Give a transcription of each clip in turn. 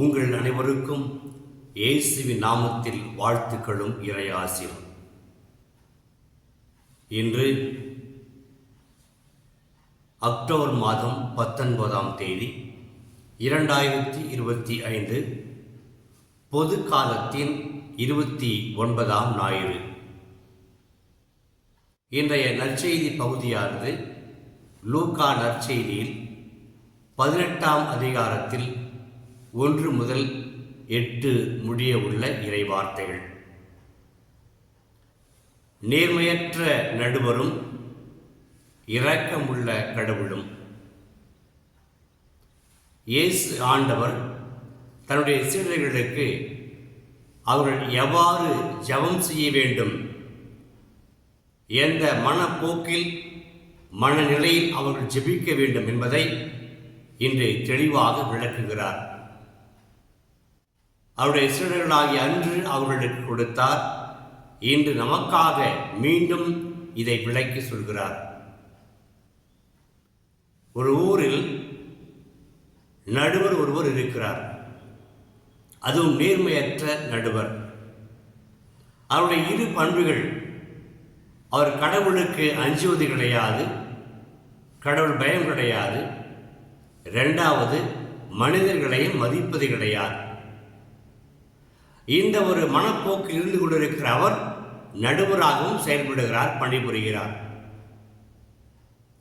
உங்கள் அனைவருக்கும் இயேசுவின் நாமத்தில் வாழ்த்துக்களும் இறையாசிரும். இன்று அக்டோபர் மாதம் 19ஆம் தேதி 2025 பொது காலத்தின் 29ஆம் ஞாயிறு. இன்றைய நற்செய்தி பகுதியானது லூக்கா நற்செய்தியில் 18ஆம் அதிகாரத்தில் 1 முதல் 8 முடிய உள்ள இறைவார்த்தைகள். நேர்மையற்ற நடுவரும் இரக்கமுள்ள கடவுளும். இயேசு ஆண்டவர் தன்னுடைய சீடர்களுக்கு அவர்கள் எவ்வாறு ஜெபம் செய்ய வேண்டும், எந்த மனப்போக்கில் மனநிலையில் அவர்கள் ஜெபிக்க வேண்டும் என்பதை இன்று தெளிவாக விளக்குகிறார். அவருடைய சீடர்களாகிய அன்று அவர்களுக்கு கொடுத்தார், இன்று நமக்காக மீண்டும் இதை விளக்கி சொல்கிறார். ஒரு ஊரில் நடுவர் ஒருவர் இருக்கிறார், அதுவும் நேர்மையற்ற நடுவர். அவருடைய இரு பண்புகள்: அவர் கடவுளுக்கு அஞ்சுவது கிடையாது, கடவுள் பயம் கிடையாது. இரண்டாவது, மனிதர்களையும் மதிப்பது கிடையாது. இந்த ஒரு மனப்போக்கு இருந்து கொண்டிருக்கிற அவர் நடுவராகவும் செயல்படுகிறார், பணிபுரிகிறார்.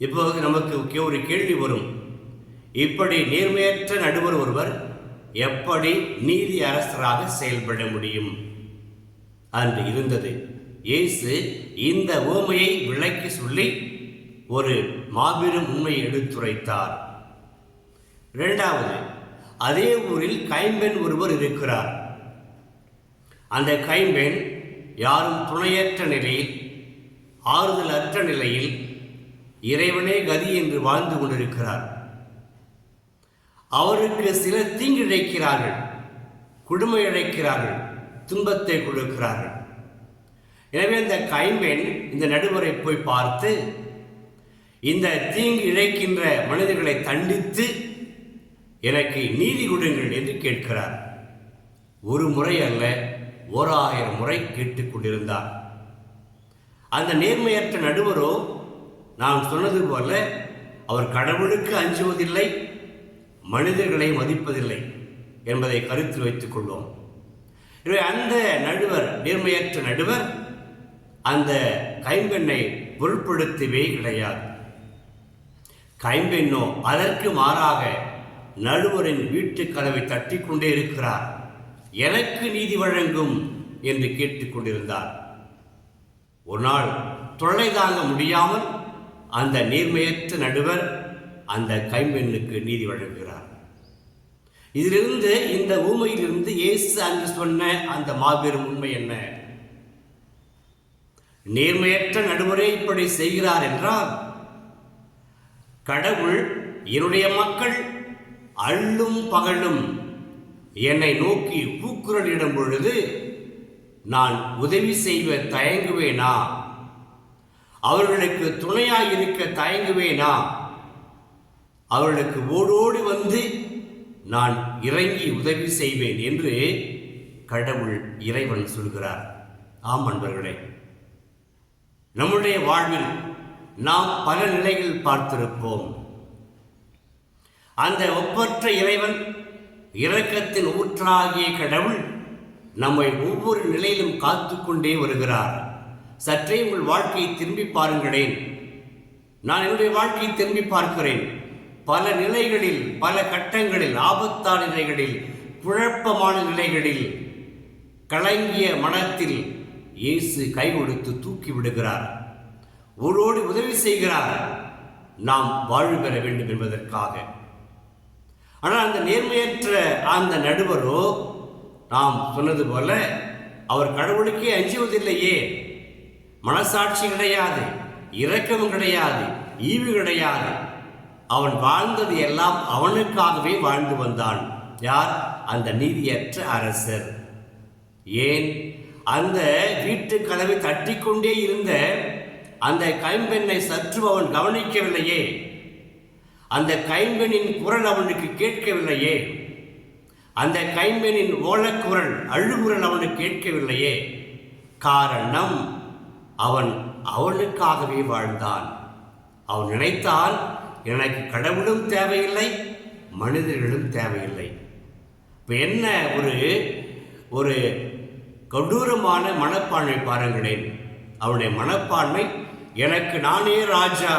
இப்போது நமக்கு ஒரு கேள்வி வரும், இப்படி நேர்மையற்ற நடுவர் ஒருவர் எப்படி நீதி அரசராக செயல்பட முடியும்? அன்று இருந்தது. இயேசு இந்த உவமையை விளக்கி சொல்லி ஒரு மாபெரும் உண்மையை எடுத்துரைத்தார். இரண்டாவது, அதே ஊரில் கைம்பெண் ஒருவர் இருக்கிறார். அந்த கைம்பெண் யாரும் துணையற்ற நிலையில், ஆறுதல் அற்ற நிலையில், இறைவனே கதி என்று வாழ்ந்து கொண்டிருக்கிறார். அவருக்கு சிலர் தீங்கு இழைக்கிறார்கள், கொடுமை இழைக்கிறார்கள், துன்பத்தை கொடுக்கிறார்கள். எனவே இந்த கைம்பெண் இந்த நடுவரை போய் பார்த்து இந்த தீங்கு இழைக்கின்ற மனிதர்களை தண்டித்து எனக்கு நீதி கொடுங்கள் என்று கேட்கிறார். ஒரு முறை அல்ல, 1000 முறை கேட்டுக்கொண்டிருந்தார். அந்த நேர்மையற்ற நடுவரோ, நான் சொன்னது போல, அவர் கடவுளுக்கு அஞ்சுவதில்லை, மனிதர்களை மதிப்பதில்லை என்பதை கருத்தில் வைத்துக் கொள்வோம். எனவே அந்த நடுவர், நேர்மையற்ற நடுவர், அந்த கைம்பெண்ணை பொருட்படுத்தவே கிடையாது. கைம்பெண்ணோ அதற்கு மாறாக நடுவரின் வீட்டு கதவை தட்டி கொண்டே இருக்கிறார். எனக்கு நீதி வழங்கும் என்று கேட்டுக்கொண்டிருந்தார். ஒரு நாள் தொல்லை தாங்க முடியாமல் அந்த நேர்மையற்ற நடுவர் அந்த கைம்பெண்ணுக்கு நீதி வழங்குகிறார். இதிலிருந்து, இந்த ஊமையிலிருந்து இயேசு அன்று சொன்ன அந்த மாபெரும் உண்மை என்ன? நேர்மையற்ற நடுவரே இப்படி செய்கிறார் என்றால், கடவுள் என்னுடைய மக்கள் அள்ளும் பகலும் என்னை நோக்கி கூக்குரலிடும் பொழுது நான் உதவி செய்வ தயங்குவேனா? அவர்களுக்கு துணையாயிருக்க தயங்குவேனா? அவர்களுக்கு ஓடோடி வந்து நான் இறங்கி உதவி செய்வேன் என்று கடவுள், இறைவன் சொல்கிறார். ஆம் அன்பர்களே, நம்முடைய வாழ்வில் நாம் பல நிலைகள் பார்த்திருப்போம். அந்த ஒப்பற்ற இறைவன், இரக்கத்தின் ஊற்றாகிய கடவுள் நம்மை ஒவ்வொரு நிலையிலும் காத்து கொண்டே வருகிறார். சற்றே உங்கள் வாழ்க்கையை திரும்பி பாருங்களேன். நான் என்னுடைய வாழ்க்கையை திரும்பி பார்க்கிறேன். பல நிலைகளில், பல கட்டங்களில், ஆபத்தான நிலைகளில், குழப்பமான நிலைகளில், கலங்கிய மனத்தில் இயேசு கை கொடுத்து தூக்கி விடுகிறார், ஓடோடி உதவி செய்கிறார், நாம் வாழ்வு பெற வேண்டும் என்பதற்காக. ஆனால் அந்த நேர்மையற்ற அந்த நடுவரோ, நாம் சொன்னது போல, அவர் கடவுளுக்கே அஞ்சுவதில்லையே. மனசாட்சி கிடையாது, இரக்கமும் கிடையாது, ஈவு கிடையாது. அவன் வாழ்ந்தது எல்லாம் அவனுக்காகவே வாழ்ந்து வந்தான். யார்? அந்த நீதியற்ற அரசர். ஏன்? அந்த வீட்டு கதவை தட்டிக்கொண்டே இருந்த அந்த கைம்பெண்ணை சற்று அவன் கவனிக்கவில்லையே. அந்த கைம்பெண்ணின் குரல் அவனுக்கு கேட்கவில்லையே. அந்த கைம்பெண்ணின் ஓலக்குரல் அழுகுரல் அவனுக்கு கேட்கவில்லையே. காரணம், அவன் அவனுக்காகவே வாழ்ந்தான். அவன் நினைத்தான், எனக்கு கடவுளும் தேவையில்லை, மனிதர்களும் தேவையில்லை. இப்போ என்ன ஒரு கொடூரமான மனப்பான்மை பாருங்களேன். அவனுடைய மனப்பான்மை, எனக்கு நானே ராஜா,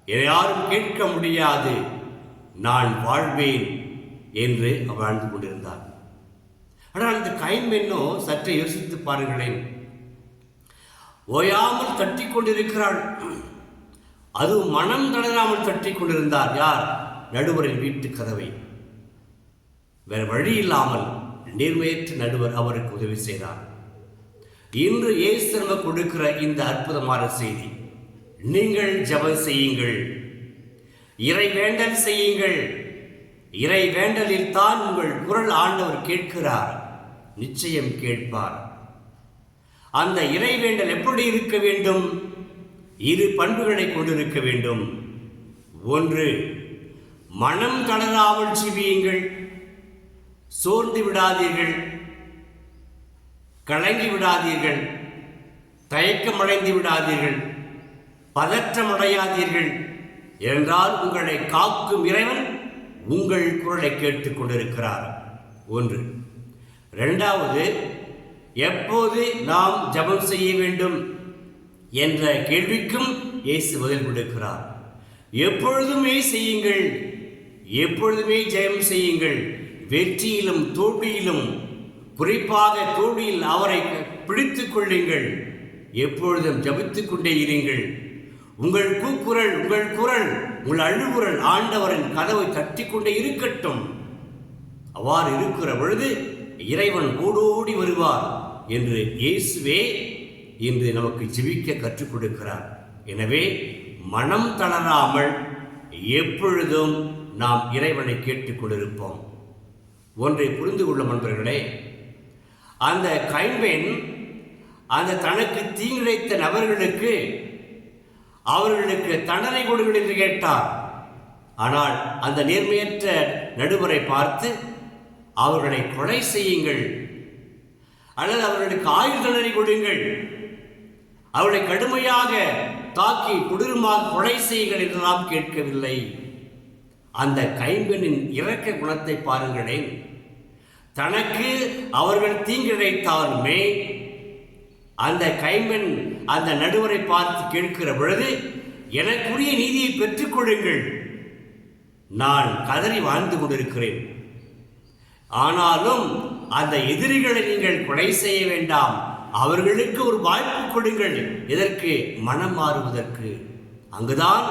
யாரும் கேட்க முடியாது, நான் வாழ்வேன் என்று வாழ்ந்து கொண்டிருந்தான். ஆனால் அந்த கைம்பெண்ணோ சற்றை யோசித்து பாருங்களேன். ஓயாமல் தட்டி கொண்டிருக்கிறாள். அதுவும் மனம் தளராமல் தட்டி கொண்டிருந்தார். யார்? நடுவரின் வீட்டு கதவை. வேறு வழி இல்லாமல் நேர்மையற்ற நடுவர் அவருக்கு உதவி செய்தார். இன்று இயேசு நமக்கு கொடுக்கிற இந்த அற்புதமான செய்தி, நீங்கள் ஜெபம் செய்யுங்கள், இறை வேண்டல் செய்யுங்கள். இறை வேண்டலில் தான் உங்கள் குரல் ஆண்டவர் கேட்கிறார், நிச்சயம் கேட்பார். அந்த இறை வேண்டல் எப்படி இருக்க வேண்டும்? இரு பண்புகளை கொண்டிருக்க வேண்டும். ஒன்று, மனம் தளராமல் ஜெபியுங்கள். சோர்ந்து விடாதீர்கள், கலங்கி விடாதீர்கள், தயக்கமடைந்து விடாதீர்கள், பதற்றமடையாதீர்கள். என்றால் உங்களை காக்கும் இறைவன் உங்கள் குரலை கேட்டுக் கொண்டிருக்கிறார். ஒன்று. இரண்டாவது, எப்போது நாம் ஜெபம் செய்ய வேண்டும் என்ற கேள்விக்கும் இயேசு பதில் கொடுக்கிறார். எப்பொழுதுமே செய்யுங்கள், எப்பொழுதுமே ஜெபம் செய்யுங்கள். வெற்றியிலும் தோல்வியிலும், குறிப்பாக தோல்வியில் அவரை பிடித்துக் கொள்ளுங்கள். எப்பொழுதும் ஜபித்துக் கொண்டே இருங்கள். உங்கள் கூக்குரல், உங்கள் குரல், உங்கள் அழுகுரல் ஆண்டவரின் கதவை தட்டி கொண்டே இருக்கட்டும். அவ்வாறு இருக்கிற பொழுது இறைவன் ஓடோடி வருவார் என்று இயேசுவே இன்று நமக்கு ஜெபிக்க கற்றுக் கொடுக்கிறார். எனவே மனம் தளராமல் எப்பொழுதும் நாம் இறைவனை கேட்டுக் கொண்டிருப்போம். ஒன்றை புரிந்து கொள்ளும் நண்பர்களே, அந்த கைம்பெண் அந்த தனக்கு தீங்கிழைத்த நபர்களுக்கு அவர்களுக்கு தண்டனை கொடுங்கள் என்று கேட்டார். ஆனால் அந்த நேர்மையற்ற நடுவரை பார்த்து அவர்களை கொலை செய்யுங்கள் அல்லது அவர்களுக்கு ஆயுள் தண்டனை கொடுங்கள், அவர்களை கடுமையாக தாக்கி கொடூரமாக கொலை செய்யுங்கள் என்று நாம் கேட்கவில்லை. அந்த கைம்பெண்ணின் இரக்க குணத்தை பாருங்களேன். தனக்கு அவர்கள் தீங்கிழைத்தாலுமே அந்த கைம்பெண் அந்த நடுவரை பார்த்து கேட்கிற பொழுது, எனக்குரிய நீதியை பெற்றுக் கொள்ளுங்கள், நான் கதறி வாழ்ந்து கொண்டிருக்கிறேன், ஆனாலும் அந்த எதிரிகளை நீங்கள் கொலை செய்ய வேண்டாம், அவர்களுக்கு ஒரு வாய்ப்பு கொடுங்கள். இதற்கு மனம் மாறுவதற்கு. அங்குதான்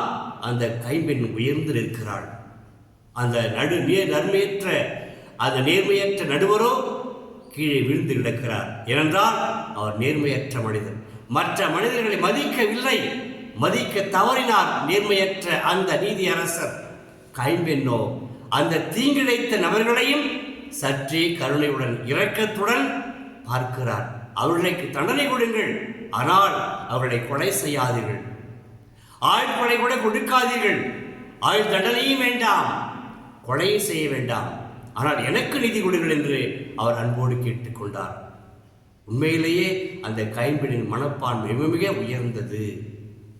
அந்த கைம்பெண் உயர்ந்து நிற்கிறாள். அந்த நன்மையற்ற அந்த நேர்மையற்ற நடுவரோ கீழே விழுந்து கிடக்கிறார். ஏனென்றால் அவர் நேர்மையற்ற மனிதன், மற்ற மனிதர்களை மதிக்கவில்லை, மதிக்க தவறினார் நேர்மையற்ற அந்த நீதி அரசர். கைம்பெண்ணோ அந்த தீங்கிழைத்த நபர்களையும் சற்றே கருணையுடன் இரக்கத்துடன் பார்க்கிறார். அவர்களுக்கு தண்டனை கொடுங்கள், ஆனால் அவர்களை கொலை செய்யாதீர்கள், ஆயுள் கொலை கூட கொடுக்காதீர்கள், ஆயுள் தண்டனையும் வேண்டாம், கொலையை செய்ய வேண்டாம், ஆனால் எனக்கு நீதி கொடுங்கள் என்று அவர் அன்போடு கேட்டுக்கொண்டார். உண்மையிலேயே அந்த கைம்பெண்ணின் மனப்பான்மை மிக மிக உயர்ந்தது.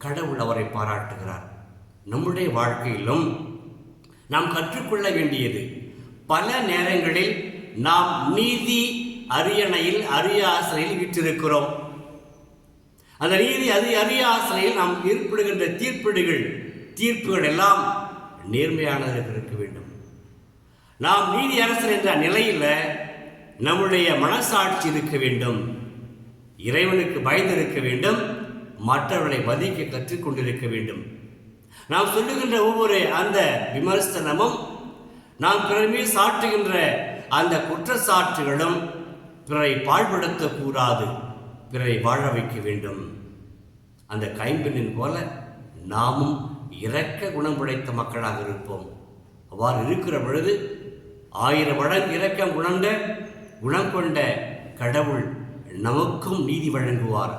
கடவுள் அவரை பாராட்டுகிறார். நம்முடைய வாழ்க்கையிலும் நாம் கற்றுக்கொள்ள வேண்டியது, பல நேரங்களில் நாம் நீதி அரியணையில் அரியாசனையில் விற்றிருக்கிறோம். அந்த நீதி அரியாசனையில் நாம் ஏற்படுகின்ற தீர்ப்புகள் எல்லாம் நேர்மையானதாக இருக்க வேண்டும். நாம் நீதி அரசர் என்ற நிலையில் நம்முடைய மனசாட்சி இருக்க வேண்டும், இறைவனுக்கு பயந்திருக்க வேண்டும், மற்றவர்களை மதிக்க கற்றுக்கொண்டிருக்க வேண்டும். நாம் சொல்லுகின்ற ஒவ்வொரு அந்த விமர்சனமும், நாம் பிறர் மீது சாட்டுகின்ற அந்த குற்றச்சாட்டுகளும் பிறரை பாழ்படுத்தக்கூடாது, பிறரை வாழ வைக்க வேண்டும். அந்த கைம்பெண்ணின் போல நாமும் இரக்க குணம் படைத்த மக்களாக இருப்போம். அவ்வாறு இருக்கிற பொழுது 1000 மடங்கு இரக்கம் குணம் கொண்ட கடவுள் நமக்கும் நீதி வழங்குவார்,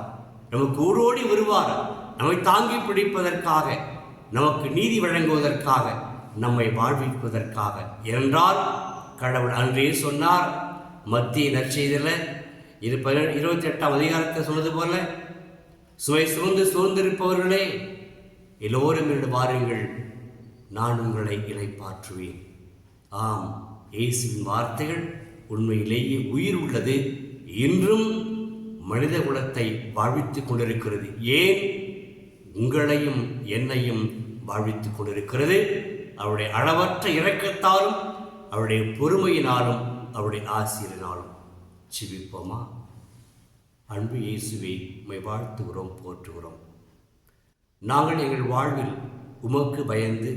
நமக்கு ஊரோடி வருவார், நம்மை தாங்கி பிடிப்பதற்காக, நமக்கு நீதி வழங்குவதற்காக, நம்மை வாழ்விப்பதற்காக. என்றால் கடவுள் அன்றே சொன்னார். மத்திய நற்செய்தியில் 28ஆம் அதிகாரத்தை சொன்னது போல, சுமை சோர்ந்திருப்பவர்களே எல்லோரும் என்று வாருங்கள், நான் உங்களை இளைப்பாற்றுவேன். ஆம், இயேசுவின் வார்த்தைகள் உண்மையிலேயே உயிர் உள்ளது, இன்றும் மனித குலத்தை வாழ்வித்துக் கொண்டிருக்கிறது. ஏன் உங்களையும் என்னையும் வாழ்வித்துக் கொண்டிருக்கிறது? அவருடைய அளவற்ற இரக்கத்தாலும், அவருடைய பொறுமையினாலும், அவருடைய ஆசிரியனாலும். ஜெபிப்போமா? அன்பு இயேசுவே, உம்மை வாழ்த்துகிறோம், போற்றுகிறோம். நாங்கள் எங்கள் வாழ்வில் உமக்கு பயந்து,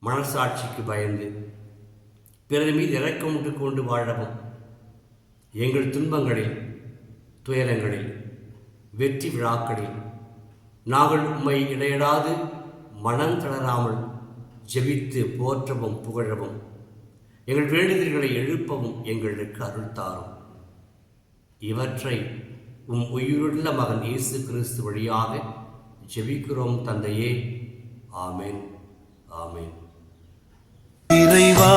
மனசாட்சிக்கு பயந்து, பிறர் மீது இரக்கம் உண்டு கொண்டு வாழவும், எங்கள் துன்பங்களில், துயரங்களில், வெற்றி விழாக்களில் நாங்கள் உம்மை இடையிடாது மனம் தளராமல் ஜெபித்து போற்றவும் புகழவும், எங்கள் வேண்டுதல்களை எழுப்பவும் எங்களுக்கு அருள் தாரும். இவற்றை உம் உயிருள்ள மகன் இயேசு கிறிஸ்து வழியாக ஜெபிக்கிறோம் தந்தையே. ஆமென், ஆமென். இறைவா